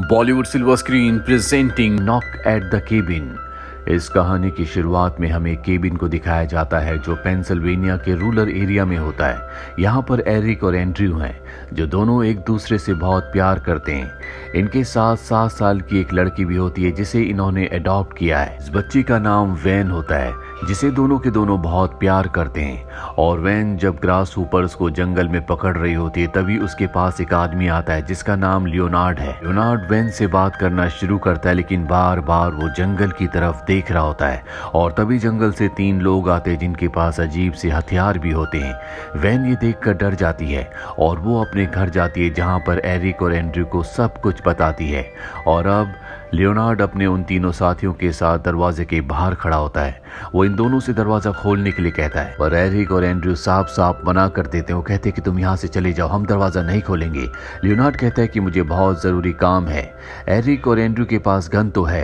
Bollywood silver screen presenting knock at the cabin. इस कहानी की शुरुआत में हमें केबिन को दिखाया जाता है जो पेंसिल्वेनिया के रूरल एरिया में होता है। यहाँ पर एरिक और एंड्रयू हैं जो दोनों एक दूसरे से बहुत प्यार करते हैं। इनके साथ 7 साल की एक लड़की भी होती है जिसे इन्होंने अडॉप्ट किया है। इस बच्ची का नाम वैन होता है जिसे दोनों के दोनों बहुत प्यार करते हैं। और वैन जब ग्रास हूपर्स को जंगल में पकड़ रही होती है तभी उसके पास एक आदमी आता है जिसका नाम लियोनार्ड है। लियोनार्ड वैन से बात करना शुरू करता है लेकिन बार बार वो जंगल की तरफ देख रहा होता है और तभी जंगल से 3 लोग आते हैं जिनके पास अजीब से हथियार भी होते हैं। वैन ये देखकर डर जाती है और वो अपने घर जाती है जहाँ पर एरिक और एंड्रयू को सब कुछ बताती है। और अब लियोनार्ड अपने उन तीनों साथियों के साथ दरवाजे के बाहर खड़ा होता है। वो इन दोनों से दरवाजा खोलने के लिए कहता है पर एरिक और एंड्रयू साफ साफ मना कर देते हैं। वो कहते हैं कि तुम यहाँ से चले जाओ, हम दरवाजा नहीं खोलेंगे। लियोनार्ड कहता है कि मुझे बहुत जरूरी काम है। एरिक और एंड्रयू के पास गन तो है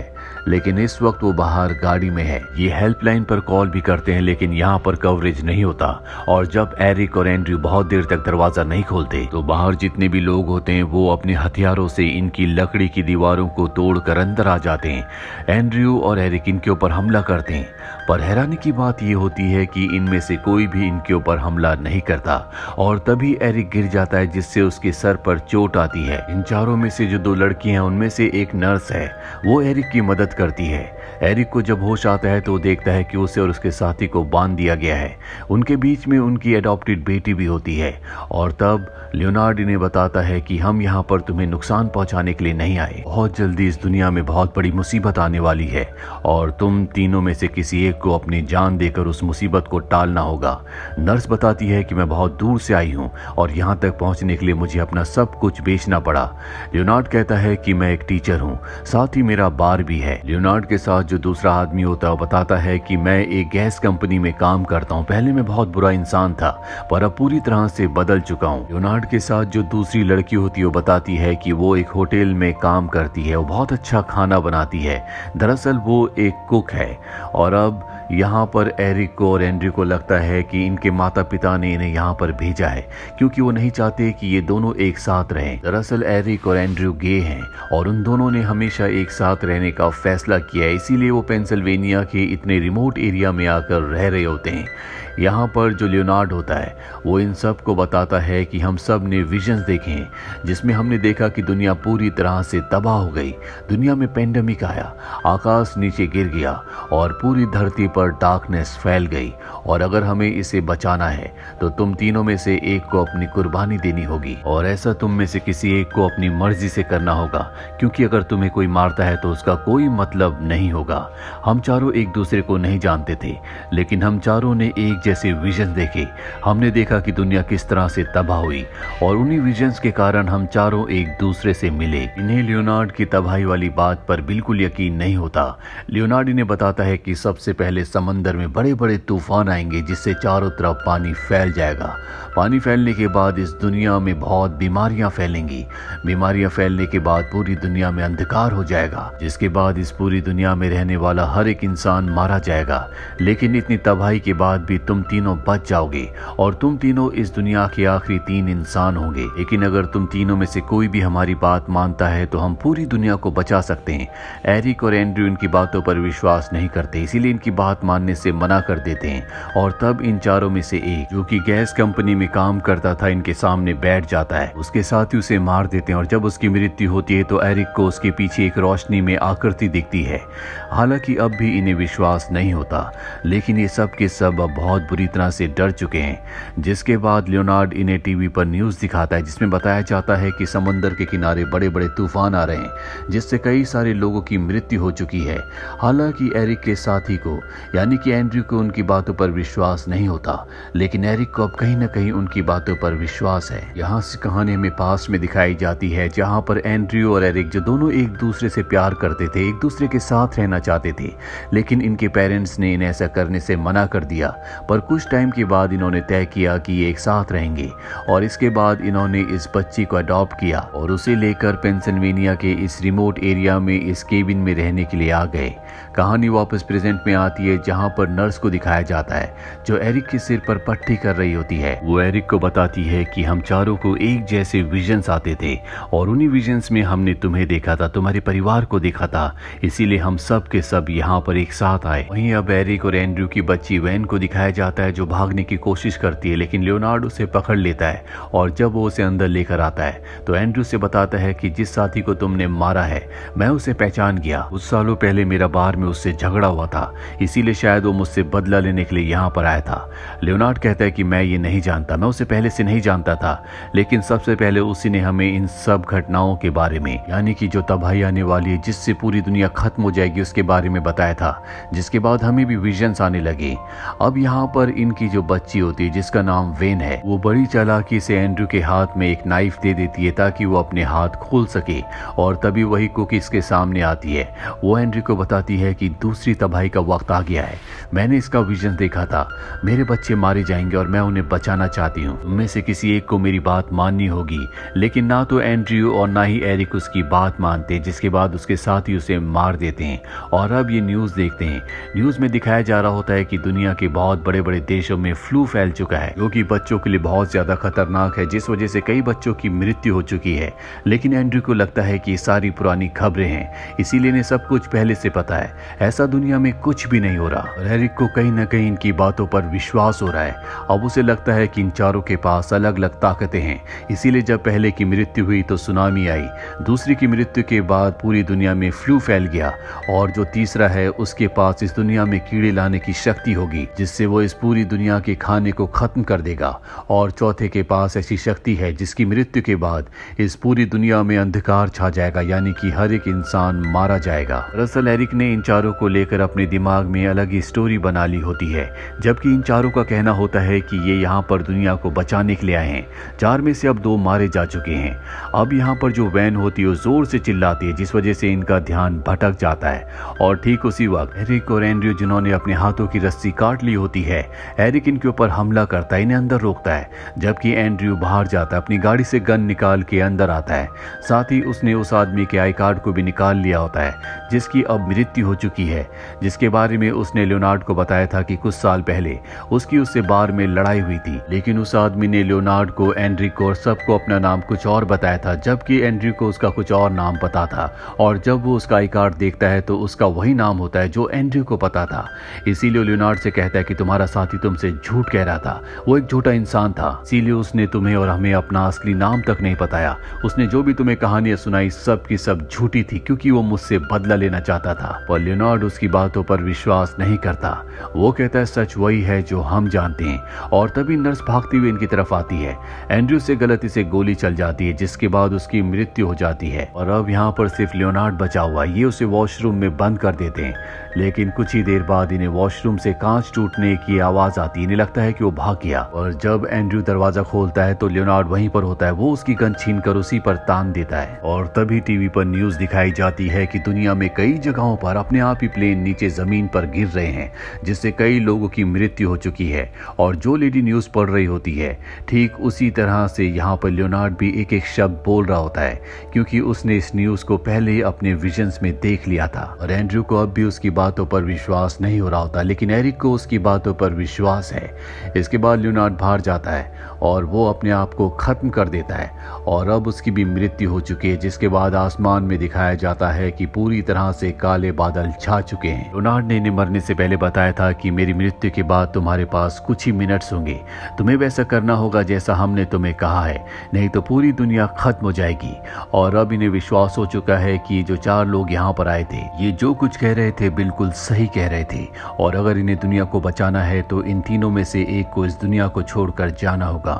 लेकिन इस वक्त वो बाहर गाड़ी में है। ये हेल्पलाइन पर कॉल भी करते हैं लेकिन यहाँ पर कवरेज नहीं होता। और जब एरिक और एंड्रयू बहुत देर तक दरवाजा नहीं खोलते तो बाहर जितने भी लोग होते हैं वो अपने हथियारों से इनकी लकड़ी की दीवारों को तोड़कर अंदर आ जाते हैं। एंड्रयू और एरिक इनके ऊपर हमला करते हैं पर हैरानी की बात यह होती है कि इनमें से कोई भी इनके ऊपर हमला नहीं करता। और तभी एरिक गिर जाता है जिससे उसके सर पर चोट आती है। इन चारों में से जो 2 लड़कियां हैं उनमें से एक नर्स है, वो एरिक की मदद करती है। एरिक को जब होश आता है तो वो देखता है कि उसे और उसके साथी को बांध दिया गया है। उनके बीच में उनकी अडॉप्टेड बेटी भी होती है। और तब लियोनार्ड इन्हें बताता है कि हम यहाँ पर तुम्हें नुकसान पहुंचाने के लिए नहीं आए। बहुत जल्दी इस दुनिया में बहुत बड़ी मुसीबत आने वाली है और तुम तीनों में से किसी एक को अपनी जान देकर उस मुसीबत को टालना होगा। नर्स बताती है कि मैं बहुत दूर से आई हूँ और यहाँ तक पहुँचने के लिए मुझे अपना सब कुछ बेचना पड़ा। लियोनार्ड कहता है कि मैं एक टीचर हूँ, साथ ही मेरा बार भी है। लियोनार्ड के साथ जो दूसरा आदमी होता है वो बताता है कि मैं एक गैस कंपनी में काम करता हूँ। पहले मैं बहुत बुरा इंसान था पर अब पूरी तरह से बदल चुका हूँ। लियोनार्ड के साथ जो दूसरी लड़की होती है वो बताती है कि वो एक होटल में काम करती है, वो बहुत अच्छा खाना बनाती है। दरअसल वो एक कुक है। और अब यहाँ पर एरिक को और एंड्रयू को लगता है कि इनके माता पिता ने इन्हें यहाँ पर भेजा है क्योंकि वो नहीं चाहते कि ये दोनों एक साथ रहें। दरअसल एरिक और एंड्रयू गे हैं और उन दोनों ने हमेशा एक साथ रहने का फैसला किया है, इसीलिए वो पेंसिल्वेनिया के इतने रिमोट एरिया में आकर रह रहे होते हैं। यहाँ पर जो लियोनार्ड होता है वो इन सब को बताता है कि हम सब ने विजन्स देखे हैं जिसमें हमने देखा कि दुनिया पूरी तरह से तबाह हो गई। दुनिया में पेंडेमिक आया, आकाश नीचे गिर गया और पूरी धरती पर डार्कनेस फैल गई। और अगर हमें इसे बचाना है तो तुम तीनों में से एक को अपनी कुर्बानी देनी होगी और ऐसा तुम में से किसी एक को अपनी मर्जी से करना होगा क्योंकि अगर तुम्हें कोई मारता है तो उसका कोई मतलब नहीं होगा। हम चारों एक दूसरे को नहीं जानते थे लेकिन हम चारों ने एक जैसे विजन देखे। हमने देखा कि दुनिया किस तरह से तबाह हुई और उन्हीं विजन्स के कारण हम चारों एक दूसरे से मिले। इन्हें लियोनार्ड की तबाही वाली बात पर बिल्कुल यकीन नहीं होता। लियोनार्ड इन्हें बताता है कि सबसे पहले समंदर में बड़े बड़े तूफान आएंगे जिससे चारों तरफ पानी फैल जाएगा। पानी फैलने के बाद इस दुनिया में बहुत बीमारियां फैलेंगी। बीमारियां फैलने के बाद पूरी दुनिया में अंधकार हो जाएगा जिसके बाद इस पूरी दुनिया में रहने वाला हर एक इंसान मारा जाएगा। लेकिन इतनी तबाही के बाद भी तुम तीनों बच जाओगे और तुम तीनों इस दुनिया के आखिरी 3 इंसान होंगे। लेकिन अगर तुम तीनों में से कोई भी हमारी बात मानता है तो हम पूरी दुनिया को बचा सकते हैं। एरिक और एंड्रयू इनकी बातों पर विश्वास नहीं करते इसीलिए इनकी बात मानने से मना कर देते हैं। और तब इन चारों में से एक जो कि गैस कंपनी में काम करता था इनके सामने बैठ जाता है। उसके साथ ही उसे मार देते हैं और जब उसकी मृत्यु होती है तो एरिक को उसके पीछे एक रोशनी में आकृति दिखती है। हालांकि अब भी इन्हें विश्वास नहीं होता लेकिन ये सब के सब अब बहुत बुरी तरह से डर चुके हैं। जिसके बाद लियोनार्ड इन्हें टीवी पर न्यूज़ दिखाता है जिसमें बताया जाता है कि समंदर के किनारे बड़े बड़े तूफान आ रहे हैं जिससे कई सारे लोगों की मृत्यु हो चुकी है। हालांकि एरिक के साथी को यानी कि एंड्रयू को उनकी बातों पर विश्वास नहीं होता लेकिन एरिक को अब कहीं ना कहीं उनकी बातों पर विश्वास है। यहाँ से कहानी हमें पास्ट में दिखाई जाती है जहाँ पर एंड्रयू और एरिक जो दोनों एक दूसरे से प्यार करते थे, एक दूसरे के साथ रहना चाहते थे लेकिन इनके पेरेंट्स ने इन्हें ऐसा करने से मना कर दिया। पर कुछ टाइम के बाद इन्होंने तय किया कि ये एक साथ रहेंगे और इसके बाद इन्होंने इस बच्ची को अडॉप्ट किया और उसे लेकर पेंसिल्वेनिया के इस रिमोट एरिया में इस केबिन में रहने के लिए आ गए। कहानी वापस प्रेजेंट में आती है जहां पर नर्स को दिखाया जाता है जो एरिक के सिर पर पट्टी कर रही होती है। वो एरिक को बताती है कि हम चारों को एक जैसे विजन्स आते थे और उन्हीं विजन्स में हमने तुम्हें देखा था, तुम्हारे परिवार को देखा था, इसीलिए हम सब के सब यहाँ पर एक साथ आए। वहीं अब एरिक और एंड्रयू की बच्ची वैन को दिखाया जाता है जो भागने की कोशिश करती है लेकिन लियोनार्ड उसे पकड़ लेता है और जब वो उसे अंदर लेकर आता है तो एंड्रयू से बताता है कि जिस साथी को तुमने मारा है मैं उसे पहचान गया। कुछ सालों पहले मेरा बार में उससे झगड़ा हुआ था, इसीलिए शायद वो मुझसे बदला लेने के लिए यहाँ पर आया था। लियोनार्ड कहता है कि मैं ये नहीं जानता, मैं उसे पहले से नहीं जानता था, लेकिन सबसे पहले उसी ने हमें इन सब घटनाओं के बारे में, यानी कि जो तबाही आने वाली है जिससे पूरी दुनिया खत्म हो जाएगी, उसके बारे में बताया था, जिसके बाद हमें भी विजन्स आने लगे। अब यहाँ पर इनकी जो बच्ची होती है जिसका नाम वेन है, वो बड़ी चालाकी से एंड्रयू के हाथ में एक नाइफ दे देती है ताकि वो अपने हाथ खोल सके और तभी वही कुकीज के सामने आती है। वो एंड्रयू को बताती है कि दूसरी तबाही का वक्त आ गया है, मैंने इसका विजन देखा था, मेरे बच्चे मारे जाएंगे और मैं उन्हें बचाना चाहती हूँ, उनमें से किसी एक को मेरी बात माननी होगी। लेकिन ना तो एंड्रयू और ना ही एरिक उसकी बात मानते, जिसके बाद उसके साथी उसे मार देते हैं। और अब ये न्यूज़ देखते हैं, न्यूज़ में दिखाया जा रहा होता है कि दुनिया के बहुत बड़े बड़े देशों में फ्लू फैल चुका है जो कि बच्चों के लिए बहुत ज़्यादा खतरनाक है, जिस वजह से कई बच्चों की मृत्यु हो चुकी है। लेकिन एंड्रयू को लगता है कि सारी पुरानी खबरें हैं, इसीलिए इन्हें सब कुछ पहले से पता है, ऐसा दुनिया में कुछ भी नहीं हो रहा। और एरिक को कहीं ना कहीं इनकी बातों पर विश्वास हो रहा है। अब उसे लगता है कि इन चारों के पास अलग अलग ताकतें हैं, इसीलिए जब पहले की मृत्यु हुई तो सुनामी आई, दूसरी की मृत्यु के बाद पूरी दुनिया में फ्लू फैल गया और जो तीसरा है उसके पास इस दुनिया में कीड़े लाने की शक्ति होगी जिससे वो इस पूरी दुनिया के खाने को खत्म कर देगा। और चौथे के पास ऐसी शक्ति है जिसकी मृत्यु के बाद इस पूरी दुनिया में अंधकार छा जाएगा, यानी कि हर एक इंसान मारा जाएगा। दरअसल एरिक ने इन चारों को लेकर अपने दिमाग में अलग ही स्टोरी बना ली होती है, जबकि इन चारों का कहना होता है कि ये यहाँ पर दुनिया को बचाने के लिए आए हैं। 4 में से अब 2 मारे जा चुके हैं। अब यहाँ पर जो वैन होती है वो जोर से चिल्लाती है जिस वजह से इनका ध्यान भटक जाता है। और ठीक उसी वक्त एरिक और एंड्रयू जिन्होंने अपने हाथों की रस्सी काट ली होती है, एरिक इनके ऊपर हमला करता है, इन्हें अंदर रोकता है, जबकि एंड्रयू बाहर जाता है, अपनी गाड़ी से गन निकाल के अंदर आता है। साथ ही उसने उस आदमी के आई कार्ड को भी निकाल लिया होता है जिसकी अब मृत्यु हो चुकी है, जिसके बारे में उसने लियोनार्ड को बताया था कि कुछ साल पहले उसकी उससे बार में लड़ाई हुई थी। लेकिन उस आदमी ने लियोनार्ड को, एंड्रिक को और सबको अपना नाम कुछ और बताया था, जबकि एंड्रिक को उसका कुछ और नाम पता था। और जब वो उसका आई कार्ड देखता है तो उसका वही नाम होता है जो एंड्रिक को पता था। इसीलिए लियोनार्ड से कहता है कि तुम्हारा साथी तुमसे झूठ कह रहा था, वो एक झूठा इंसान था, इसीलिए उसने तुम्हें और हमें अपना असली नाम तक नहीं बताया। उसने जो भी तुम्हें कहानियां सुनाई सब की सब झूठी थी क्योंकि वो मुझसे बदला लेना चाहता था। पर लियोनार्ड उसकी बातों पर विश्वास नहीं करता, वो कहता है सच वही है जो हम जानते हैं। और तभी नर्स भागती हुई इनकी तरफ आती है, एंड्रयू से गलती से गोली चल जाती है जिसके बाद उसकी मृत्यु हो जाती है। और अब यहाँ पर सिर्फ लियोनार्ड बचा हुआ है, ये उसे वॉशरूम में बंद कर देते हैं। लेकिन कुछ ही देर बाद इन्हें वॉशरूम से कांच टूटने की आवाज आती है, इन्हें लगता है कि वो भाग गया। और जब एंड्रयू दरवाजा खोलता है तो लियोनार्ड वहीं पर होता है, वो उसकी गन छीनकर उसी पर तान देता है। और तभी टीवी पर न्यूज दिखाई जाती है कि दुनिया में कई जगहों पर अपने आप ही प्लेन नीचे जमीन पर गिर रहे हैं जिससे कई लोगों की मृत्यु हो चुकी है। और जो लेडी न्यूज पढ़ रही होती है ठीक उसी तरह से यहाँ पर लियोनार्ड भी एक एक शब्द बोल रहा होता है क्योंकि उसने इस न्यूज को पहले ही अपने विजन्स में देख लिया था। और एंड्रयू को अब भी उसकी बातों पर विश्वास नहीं हो रहा होता, लेकिन एरिक को उसकी बातों पर विश्वास है। इसके बाद लियोनार्ड बाहर जाता है और वो अपने आप को खत्म कर देता है और अब उसकी भी मृत्यु हो चुकी है, जिसके बाद आसमान में दिखाया जाता है कि पूरी तरह से काले बादल छा चुके हैं। लियोनार्ड ने इन्हें मरने से पहले बताया था कि मेरी मृत्यु के बाद तुम्हारे पास कुछ ही मिनट्स होंगे, तुम्हें वैसा करना होगा जैसा हमने तुम्हें कहा है, नहीं तो पूरी दुनिया खत्म हो जाएगी। और अब इन्हें विश्वास हो चुका है कि जो 4 लोग यहाँ पर आए थे ये जो कुछ कह रहे थे बिल्कुल सही कह रहे थे और अगर इन्हें दुनिया को बचाना है तो इन तीनों में से एक को इस दुनिया को छोड़कर जाना होगा।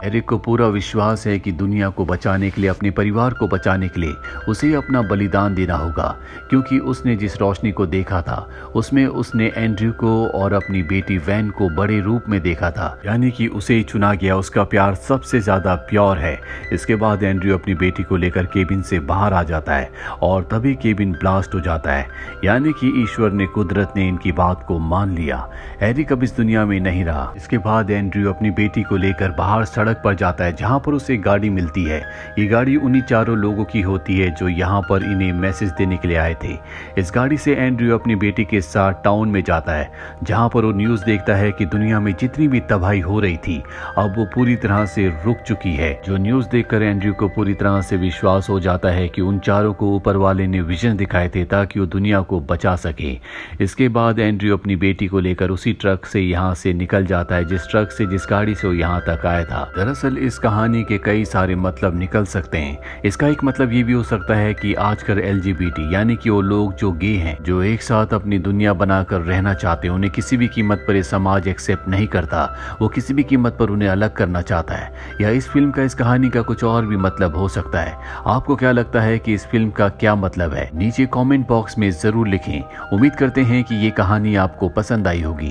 एरिक को पूरा विश्वास है कि दुनिया को बचाने के लिए, अपने परिवार को बचाने के लिए उसे अपना बलिदान देना होगा, क्योंकि उसने जिस रोशनी को देखा था उसमें उसने एंड्रयू को और अपनी बेटी वैन को बड़े रूप में देखा था, यानी कि उसे ही चुना गया। उसका प्यार सबसे ज्यादा प्योर है। इसके बाद एंड्रयू अपनी बेटी को लेकर केबिन से बाहर आ जाता है और तभी केबिन ब्लास्ट हो जाता है, यानी कि ईश्वर ने, कुदरत ने इनकी बात को मान लिया। एरिक अब इस दुनिया में नहीं रहा। इसके बाद एंड्रयू अपनी बेटी को लेकर बाहर सड़क पर जाता है, जहां पर उसे गाड़ी मिलती है। ये गाड़ी उन्हीं चारों लोगों की होती है जो यहाँ पर इन्हें मैसेज देने के लिए आए थे। इस गाड़ी से एंड्रयू अपनी बेटी के साथ टाउन में जाता है, जहां पर वो न्यूज देखता है कि दुनिया में जितनी भी तबाही हो रही थी अब वो पूरी तरह से रुक चुकी है। जो न्यूज देखकर एंड्रयू को पूरी तरह से विश्वास हो जाता है कि उन चारों को ऊपर वाले ने विजन दिखाए थे ताकि वो दुनिया को बचा सके। इसके बाद एंड्रयू अपनी बेटी को लेकर उसी ट्रक से यहाँ से निकल जाता है, जिस गाड़ी से वो यहाँ तक आया था। दरअसल इस कहानी के कई सारे मतलब निकल सकते हैं। इसका एक मतलब ये भी हो सकता है कि आजकल LGBT यानी कि वो लोग जो गे हैं, जो एक साथ अपनी दुनिया बनाकर रहना चाहते हैं, उन्हें किसी भी कीमत पर ये समाज एक्सेप्ट नहीं करता। वो किसी भी कीमत पर उन्हें अलग करना चाहता है। या इस फिल्म का, इस कहानी का कुछ और भी मतलब हो सकता है। आपको क्या लगता है कि इस फिल्म का क्या मतलब है? नीचे कमेंट बॉक्स में जरूर लिखें। उम्मीद करते हैं कि ये कहानी आपको पसंद आई होगी।